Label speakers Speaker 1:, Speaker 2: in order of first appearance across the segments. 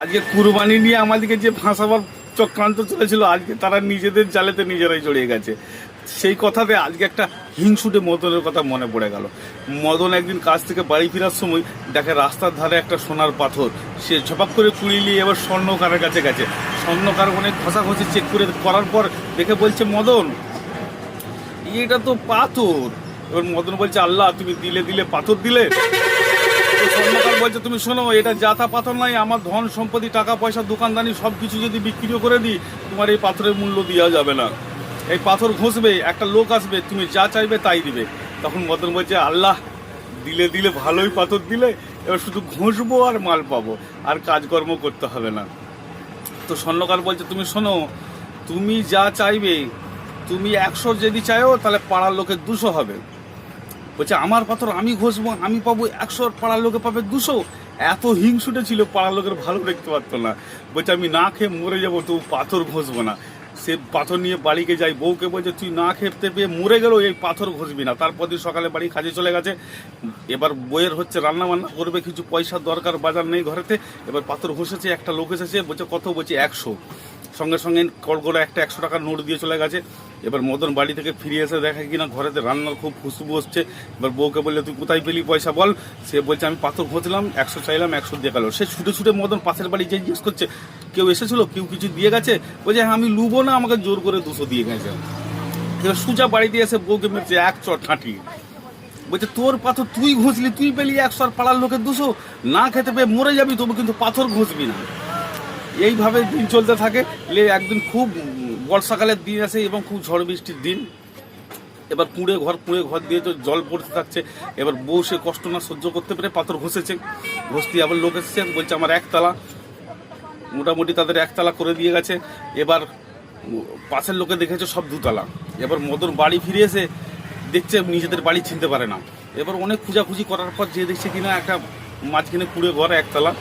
Speaker 1: আজকে কুরবানি নিয়ে আমাদেরকে যে ভাসাবার চক্রান্ত চলেছিল, আজকে তারা নিজেদের জালেতে নিজেরাই জড়িয়ে গেছে। সেই কথাতে আজকে একটা হিংসুটে মদনের কথা মনে পড়ে গেল। মদন একদিন কাজ থেকে বাড়ি ফেরার সময় দেখে রাস্তার ধারে একটা সোনার পাথর। সে ঝপাক করে কুড়িয়ে নিয়ে এবার স্বর্ণকারের কাছে গেছে। স্বর্ণকার অনেক ঘষাঘষি চেক করে করার পর দেখে বলছে, মদন এটা তো পাথর। এবার মদন বলছে, আল্লাহ তুমি দিলে দিলে পাথর দিলে। স্বর্ণকার বলছে, তুমি শোনো, এটা জাতা পাথর নয়, আমার ধন সম্পত্তি টাকা পয়সা দোকানদানি সব কিছু যদি বিক্রিও করে দিই, তোমার এই পাথরের মূল্য দেওয়া যাবে না। এই পাথর ঘষবে, একটা লোক আসবে, তুমি যা চাইবে তাই দিবে। তখন মদন বলছে, আল্লাহ দিলে দিলে ভালোই পাথর দিলে, এবার শুধু ঘষবো আর মাল পাবো, আর কাজকর্ম করতে হবে না। তো স্বর্ণকার বলছে, তুমি শোনো, তুমি যা চাইবে, তুমি 100 যদি চাইও তাহলে পাড়ার লোকের 200 হবে। বলছে, আমার পাথর আমি ঘষবো, আমি পাবো 100, পাড়ার লোকে পাবে 200। এত হিংসুটে ছিল, পাড়ার লোকের ভালো দেখতে পারতো না। বলছে, আমি না খেয়ে মরে যাবো, তবু পাথর ঘষবো না। সে পাথর নিয়ে বাড়িকে যাই, বউকে বলছে, তুই না খেতে পেয়ে মরে গেলেও এই পাথর ঘষবি না। তারপর দিন সকালে বাড়ি কাজে চলে গেছে। এবার বইয়ের হচ্ছে রান্না বান্না করবে, কিছু পয়সার দরকার, বাজার নেই ঘরেতে। এবার পাথর ঘষেছে, একটা লোক এসেছে, বলছে কত? বলছে 100। সঙ্গে সঙ্গে কল করে একটা 100 টাকার নোট দিয়ে চলে গেছে। এবার মদন বাড়ি থেকে ফিরে এসে দেখে কিনা ঘরেতে রান্নার খুব খুশবু হচ্ছে। এবার বউকে বললে, তুই কোথায় পেলি পয়সা বল। সে বলছে, আমি পাথর ঘষলাম, 100 চাইলাম, 100 দিয়ে গেল। সে ছুটে ছুটে মদন পাশের বাড়ি যে জিজ্ঞেস করছে, কেউ এসেছিল, কেউ কিছু দিয়ে গেছে? বলছে, হ্যাঁ আমি লুবো না, আমাকে জোর করে 200 দিয়ে গেছে। এবার সুজা বাড়িতে এসে বউকে মেরেছে এক চট ঠাঁটিয়ে। বলছে, তোর পাথর তুই ঘষলি, তুই পেলি 100, আর পাড়ার লোকের 200। না খেতে পেয়ে মরে যাবি, তবু কিন্তু পাথর ঘষবি না। এইভাবে দিন চলতে থাকে। একদিন খুব বর্ষাকালের দিন আসে এবং খুব ঝড় বৃষ্টির দিন। এবার পুড়ে ঘর দিয়ে তো জল পড়তে থাকছে। এবার বউ সে কষ্ট না সহ্য করতে পেরে পাথর ঘষেছে। ঘষতে আবার লোক এসেছে, বলছে আমার একতলা। মোটামুটি তাদের একতলা করে দিয়ে গেছে। এবার পাশের লোকে দেখেছে সব 2 তলা। এবার মদন বাড়ি ফিরে এসে দেখছে নিজেদের বাড়ি চিনতে পারে না। এবার অনেক খোঁজাখুঁজি করার পর যে দেখছে কিনা একটা মাঝখানে কুড়ে ঘর একতলা।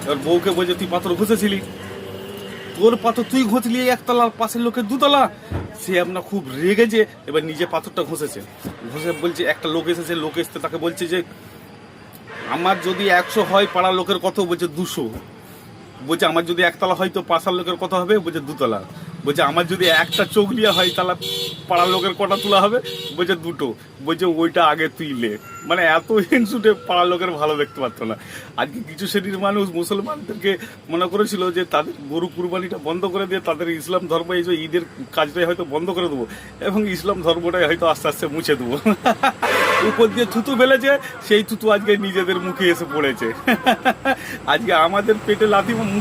Speaker 1: এবার বউকে বলছে, তুই পাথর ঘষেছিলি, তোর পাথর তুই ঘষলি, একতলা, পাশের লোকের 2 তলা। সে আপনার খুব রেগেছে, এবার নিজে পাথরটা ঘষেছে। ঘষে বলছে, একটা লোক এসেছে, লোক এসে তাকে বলছে যে, আমার যদি 100 হয় পাড়ার লোকের কত? বলছে 200। বলছে, আমার যদি একতলা হয় তো পাশের লোকের কত হবে? বলছে 2 তলা। বলছে, আমার যদি একটা চোখলিয়া হয় তাহলে পাড়ার লোকের কটা তোলা হবে? বলছে 2টো। বলছে, ওইটা আগে তুইলে। মানে এত হিংসুটে, পাড়ার লোকের ভালো দেখতে পারতো না। আজকে কিছু শ্রেণীর মানুষ মুসলমানদেরকে মনে করেছিল যে তাদের গরু কুরবানিটা বন্ধ করে দিয়ে তাদের ইসলাম ধর্ম, এই যে ঈদের কাজটাই হয়তো বন্ধ করে দেবো, এবং ইসলাম ধর্মটাই হয়তো আস্তে আস্তে মুছে দেবো। উপর দিয়ে থুতু ফেলেছে, সেই থুতু আজকে নিজেদের মুখে এসে পড়েছে। আজকে আমাদের পেটে লাথি